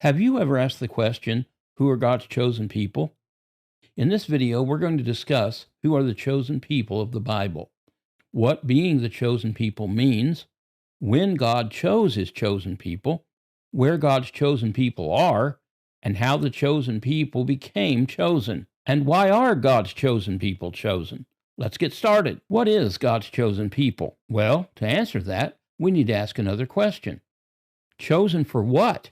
Have you ever asked the question, who are God's chosen people? In this video, we're going to discuss who are the chosen people of the Bible, what being the chosen people means, when God chose his chosen people, where God's chosen people are, and how the chosen people became chosen. And why are God's chosen people chosen? Let's get started. What is God's chosen people? Well, to answer that, we need to ask another question. Chosen for what?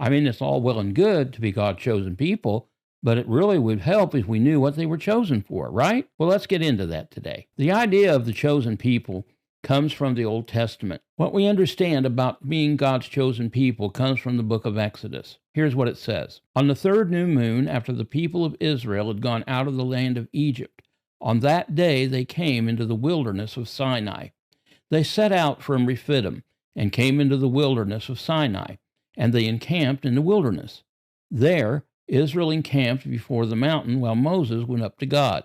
I mean, it's all well and good to be God's chosen people, but it really would help if we knew what they were chosen for, right? Well, let's get into that today. The idea of the chosen people comes from the Old Testament. What we understand about being God's chosen people comes from the book of Exodus. Here's what it says. On the third new moon, after the people of Israel had gone out of the land of Egypt, on that day they came into the wilderness of Sinai. They set out from Rephidim and came into the wilderness of Sinai, and they encamped in the wilderness. There Israel encamped before the mountain while Moses went up to God.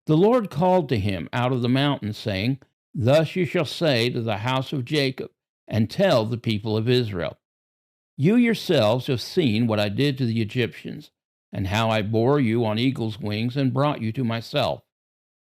The Lord called to him out of the mountain, saying, Thus you shall say to the house of Jacob, and tell the people of Israel, You yourselves have seen what I did to the Egyptians, and how I bore you on eagle's wings and brought you to myself.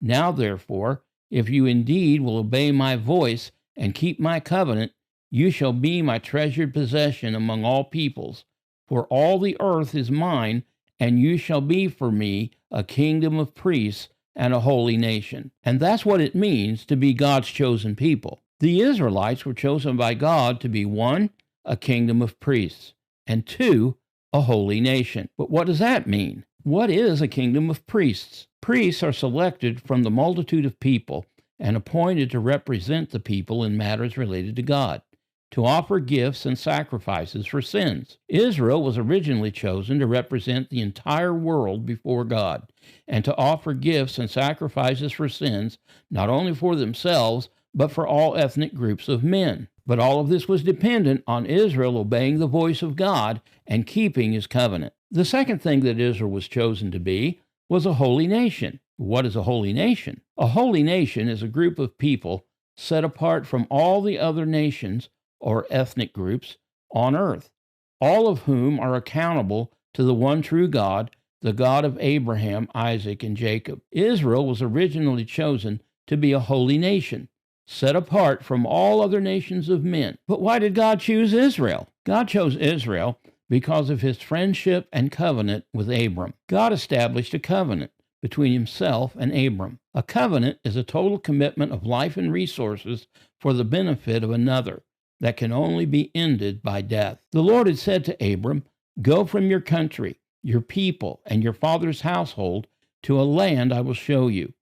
Now therefore, if you indeed will obey my voice and keep my covenant, you shall be my treasured possession among all peoples, for all the earth is mine, and you shall be for me a kingdom of priests and a holy nation. And that's what it means to be God's chosen people. The Israelites were chosen by God to be 1, a kingdom of priests, and 2, a holy nation. But what does that mean? What is a kingdom of priests? Priests are selected from the multitude of people and appointed to represent the people in matters related to God, to offer gifts and sacrifices for sins. Israel was originally chosen to represent the entire world before God, and to offer gifts and sacrifices for sins, not only for themselves, but for all ethnic groups of men. But all of this was dependent on Israel obeying the voice of God and keeping his covenant. The second thing that Israel was chosen to be was a holy nation. What is a holy nation? A holy nation is a group of people set apart from all the other nations or ethnic groups on earth, all of whom are accountable to the one true God, the God of Abraham, Isaac, and Jacob. Israel was originally chosen to be a holy nation, set apart from all other nations of men. But why did God choose Israel? God chose Israel because of his friendship and covenant with Abram. God established a covenant between himself and Abram. A covenant is a total commitment of life and resources for the benefit of another that can only be ended by death. The Lord had said to Abram, Go from your country, your people, and your father's household to a land I will show you.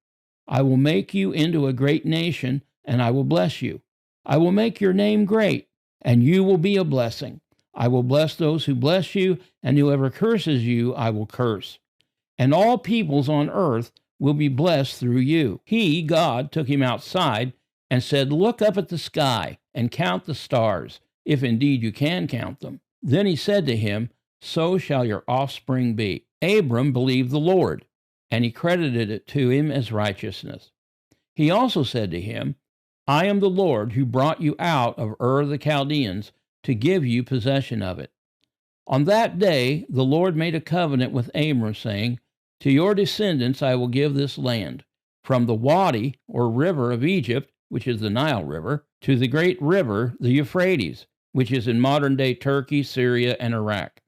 I will make you into a great nation, and I will bless you. I will make your name great, and you will be a blessing. I will bless those who bless you, and whoever curses you, I will curse. And all peoples on earth will be blessed through you. He, God, took him outside and said, Look up at the sky and count the stars, if indeed you can count them. Then he said to him, So shall your offspring be. Abram believed the Lord, and he credited it to him as righteousness. He also said to him, I am the Lord who brought you out of Ur of the Chaldeans to give you possession of it. On that day the Lord made a covenant with Abram, saying, To your descendants I will give this land, from the Wadi, or river of Egypt, which is the Nile River, to the great river, the Euphrates, which is in modern-day Turkey, Syria, and Iraq,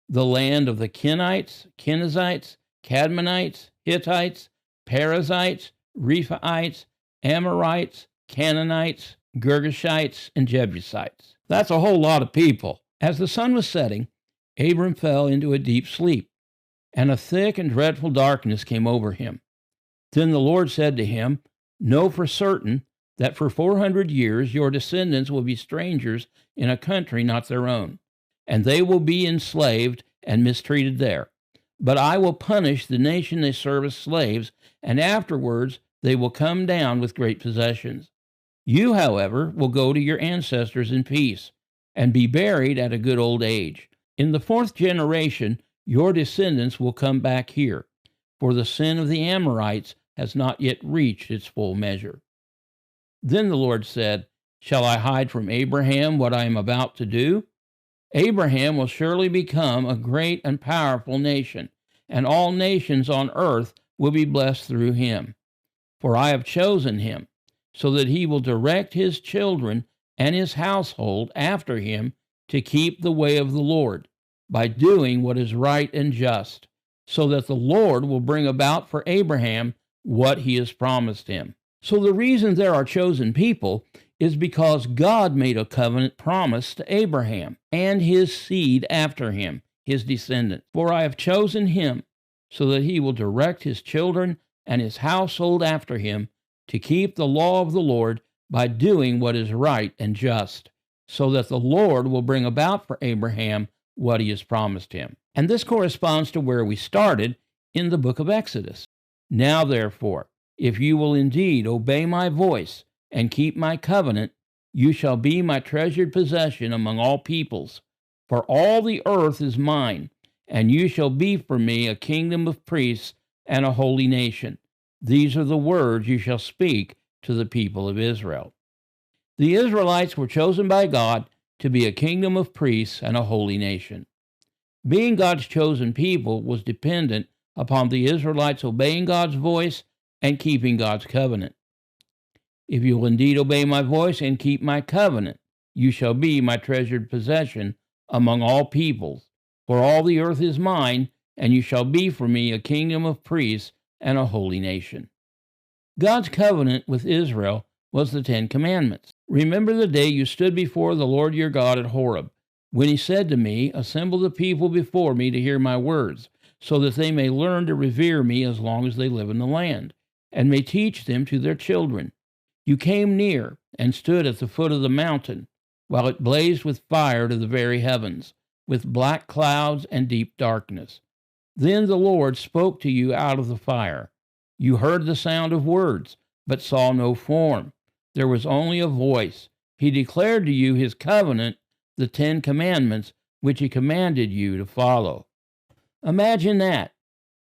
the land of the Kenites, Kenizzites, Cadmonites, Hittites, Perizzites, Rephaites, Amorites, Canaanites, Girgashites, and Jebusites. That's a whole lot of people. As the sun was setting, Abram fell into a deep sleep, and a thick and dreadful darkness came over him. Then the Lord said to him, Know for certain that for 400 years your descendants will be strangers in a country not their own, and they will be enslaved and mistreated there. But I will punish the nation they serve as slaves, and afterwards they will come down with great possessions. You, however, will go to your ancestors in peace, and be buried at a good old age. In the 4th generation, your descendants will come back here, for the sin of the Amorites has not yet reached its full measure. Then the Lord said, Shall I hide from Abraham what I am about to do? Abraham will surely become a great and powerful nation, and all nations on earth will be blessed through him. For I have chosen him, so that he will direct his children and his household after him to keep the way of the Lord, by doing what is right and just, so that the Lord will bring about for Abraham what he has promised him. So the reason there are chosen people is because God made a covenant promise to Abraham and his seed after him, his descendants. For I have chosen him, so that he will direct his children and his household after him to keep the law of the Lord by doing what is right and just, so that the Lord will bring about for Abraham what he has promised him. And this corresponds to where we started in the book of Exodus. Now, therefore, if you will indeed obey my voice and keep my covenant, you shall be my treasured possession among all peoples. For all the earth is mine, and you shall be for me a kingdom of priests and a holy nation. These are the words you shall speak to the people of Israel. The Israelites were chosen by God to be a kingdom of priests and a holy nation. Being God's chosen people was dependent upon the Israelites obeying God's voice and keeping God's covenant. If you will indeed obey my voice and keep my covenant, you shall be my treasured possession among all peoples. For all the earth is mine, and you shall be for me a kingdom of priests and a holy nation. God's covenant with Israel was the Ten Commandments. Remember the day you stood before the Lord your God at Horeb, when he said to me, assemble the people before me to hear my words, so that they may learn to revere me as long as they live in the land, and may teach them to their children. You came near and stood at the foot of the mountain, while it blazed with fire to the very heavens, with black clouds and deep darkness. Then the Lord spoke to you out of the fire. You heard the sound of words, but saw no form. There was only a voice. He declared to you his covenant, the 10 Commandments, which he commanded you to follow. Imagine that.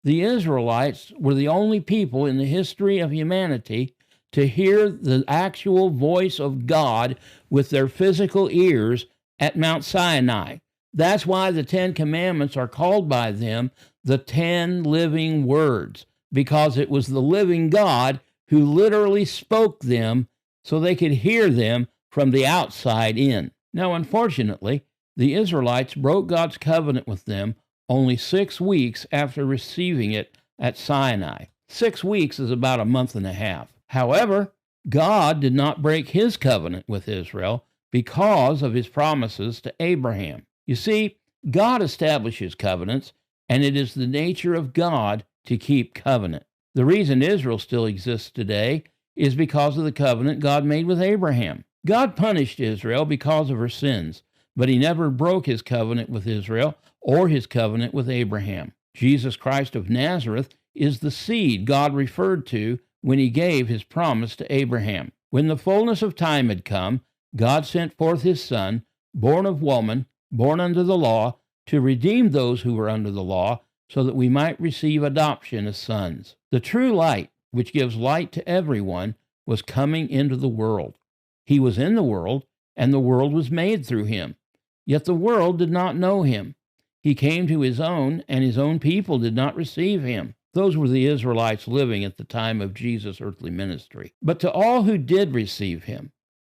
The Israelites were the only people in the history of humanity to hear the actual voice of God with their physical ears at Mount Sinai. That's why the 10 Commandments are called by them the 10 living words, because it was the living God who literally spoke them so they could hear them from the outside in. Now, unfortunately, the Israelites broke God's covenant with them only 6 weeks after receiving it at Sinai. 6 weeks is about a month and a half. However, God did not break his covenant with Israel because of his promises to Abraham. You see, God establishes covenants, and it is the nature of God to keep covenant. The reason Israel still exists today is because of the covenant God made with Abraham. God punished Israel because of her sins, but he never broke his covenant with Israel or his covenant with Abraham. Jesus Christ of Nazareth is the seed God referred to when he gave his promise to Abraham. When the fullness of time had come, God sent forth his Son, born of woman, born under the law, to redeem those who were under the law, so that we might receive adoption as sons. The true light, which gives light to everyone, was coming into the world. He was in the world, and the world was made through him. Yet the world did not know him. He came to his own, and his own people did not receive him. Those were the Israelites living at the time of Jesus' earthly ministry. But to all who did receive him,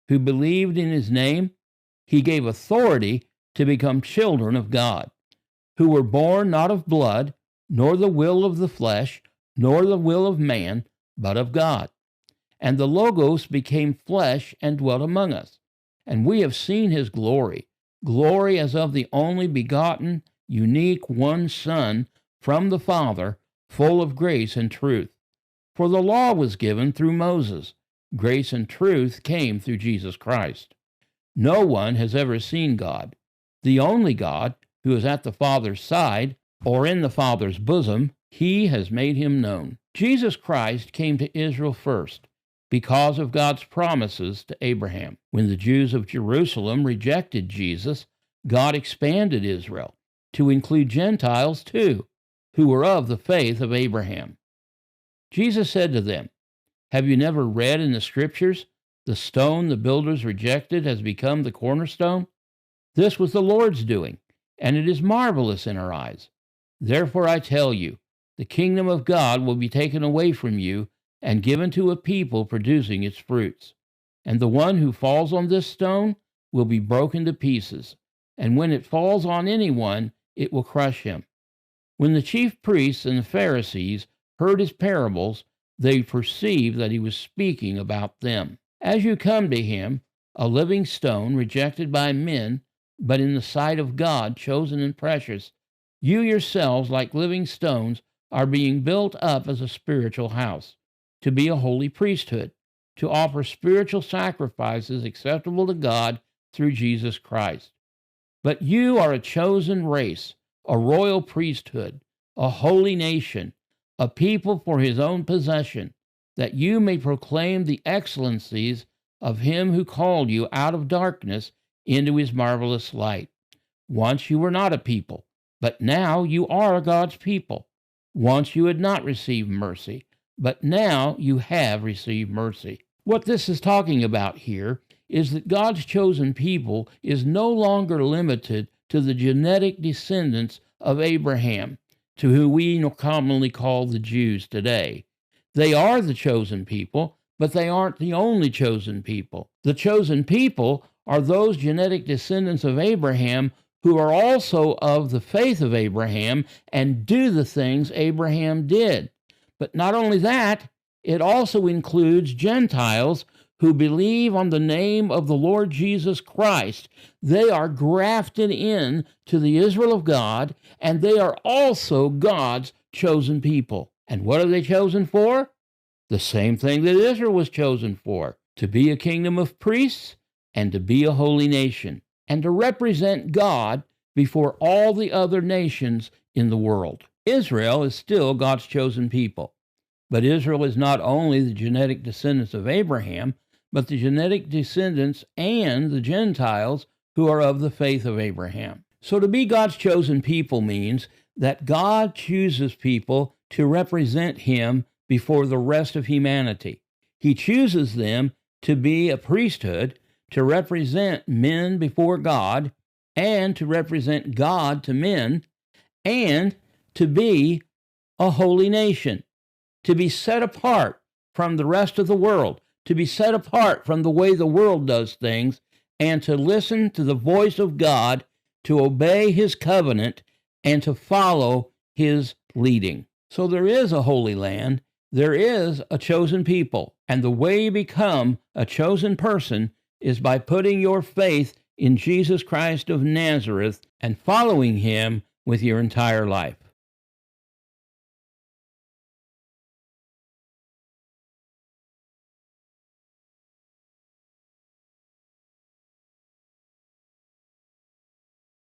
who believed in his name, he gave authority to become children of God, who were born not of blood, nor the will of the flesh, nor the will of man, but of God. And the Logos became flesh and dwelt among us. And we have seen his glory, glory as of the only begotten, unique one Son from the Father, full of grace and truth. For the law was given through Moses. Grace and truth came through Jesus Christ. No one has ever seen God. The only God, who is at the Father's side, or in the Father's bosom, he has made him known. Jesus Christ came to Israel first, because of God's promises to Abraham. When the Jews of Jerusalem rejected Jesus, God expanded Israel to include Gentiles too, who were of the faith of Abraham. Jesus said to them, "Have you never read in the Scriptures, the stone the builders rejected has become the cornerstone? This was the Lord's doing, and it is marvelous in our eyes. Therefore I tell you, the kingdom of God will be taken away from you and given to a people producing its fruits. And the one who falls on this stone will be broken to pieces, and when it falls on anyone, it will crush him." When the chief priests and the Pharisees heard his parables, they perceived that he was speaking about them. As you come to him, a living stone rejected by men, but in the sight of God chosen and precious, you yourselves, like living stones, are being built up as a spiritual house, to be a holy priesthood, to offer spiritual sacrifices acceptable to God through Jesus Christ. But you are a chosen race, a royal priesthood, a holy nation, a people for his own possession, that you may proclaim the excellencies of him who called you out of darkness into his marvelous light. Once you were not a people, but now you are God's people. Once you had not received mercy, but now you have received mercy. What this is talking about here is that God's chosen people is no longer limited to the genetic descendants of Abraham, to who we commonly call the Jews today. They are the chosen people, but they aren't the only chosen people. The chosen people are those genetic descendants of Abraham who are also of the faith of Abraham and do the things Abraham did. But not only that, it also includes Gentiles who believe on the name of the Lord Jesus Christ. They are grafted in to the Israel of God, and they are also God's chosen people. And what are they chosen for? The same thing that Israel was chosen for, to be a kingdom of priests and to be a holy nation, and to represent God before all the other nations in the world. Israel is still God's chosen people, but Israel is not only the genetic descendants of Abraham, but the genetic descendants and the Gentiles who are of the faith of Abraham. So to be God's chosen people means that God chooses people to represent him before the rest of humanity. He chooses them to be a priesthood, to represent men before God, and to represent God to men, and to be a holy nation, to be set apart from the rest of the world, to be set apart from the way the world does things, and to listen to the voice of God, to obey his covenant, and to follow his leading. So there is a holy land, there is a chosen people, and the way you become a chosen person is by putting your faith in Jesus Christ of Nazareth and following him with your entire life.